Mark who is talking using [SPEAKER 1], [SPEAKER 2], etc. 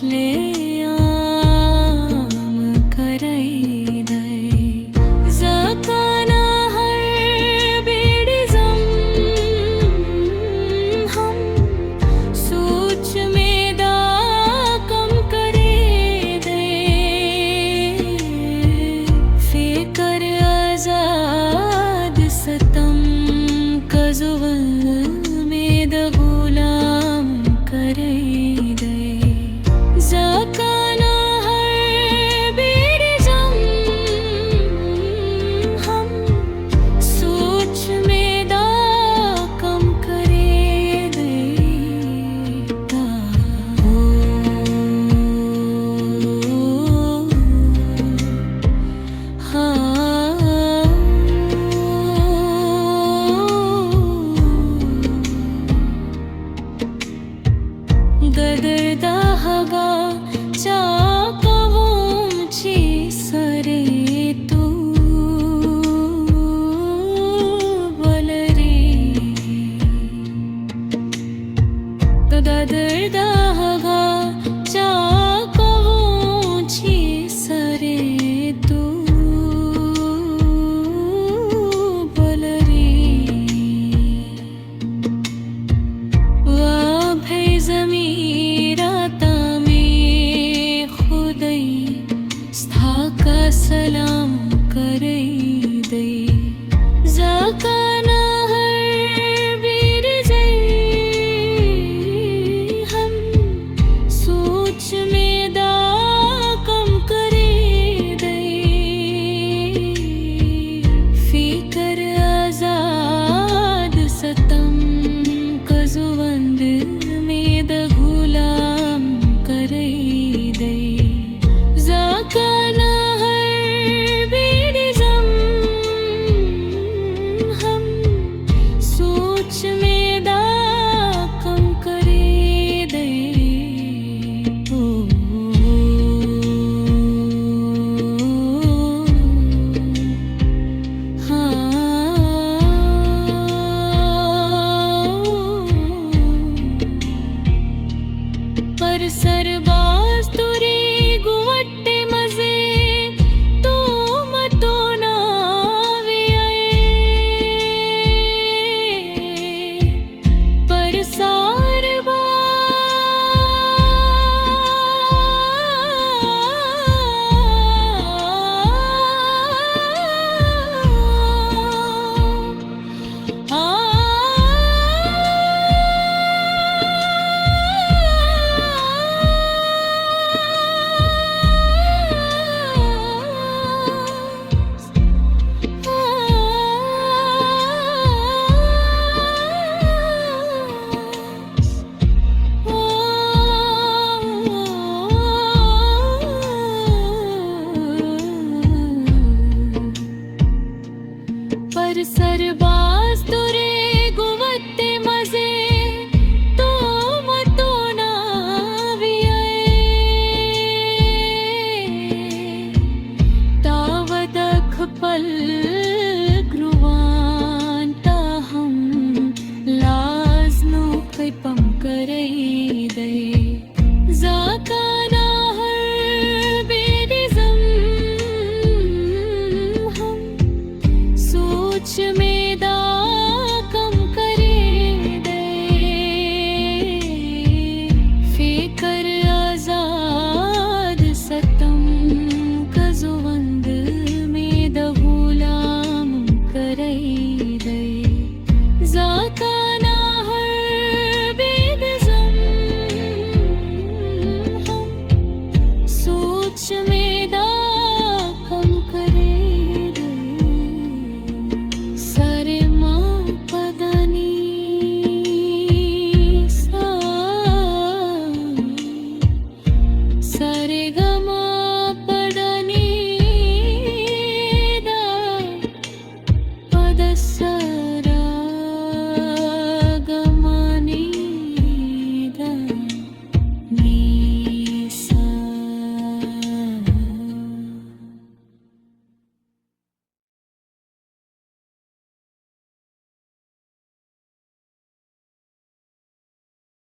[SPEAKER 1] ले आम करई दई ज़काना हर बेडिज़म हम सोच में दा कम करे दे फिकर आज़ाद सतम कजुवल में द गुलाम करे दे ज़काना हर बेडिज़म हम सोच में दा कम करे दे ता गदरदा हगा चाकवूंची सरे तू बलरे गदरदा हगा चाकवूंची सरे तू बलरे वाह भे ज़मीरा तामे खुदई स्थाका सलाम करई दई ज़काना हर बेडिज़ई हम सोच में दा कम करे दई फिकर आज़ाद सतम कजुवंद में द गुलाम करई दई ज़काना हर बेडिज़म हम सोच में दा कम करे दई ओ पर सरबाज तुरे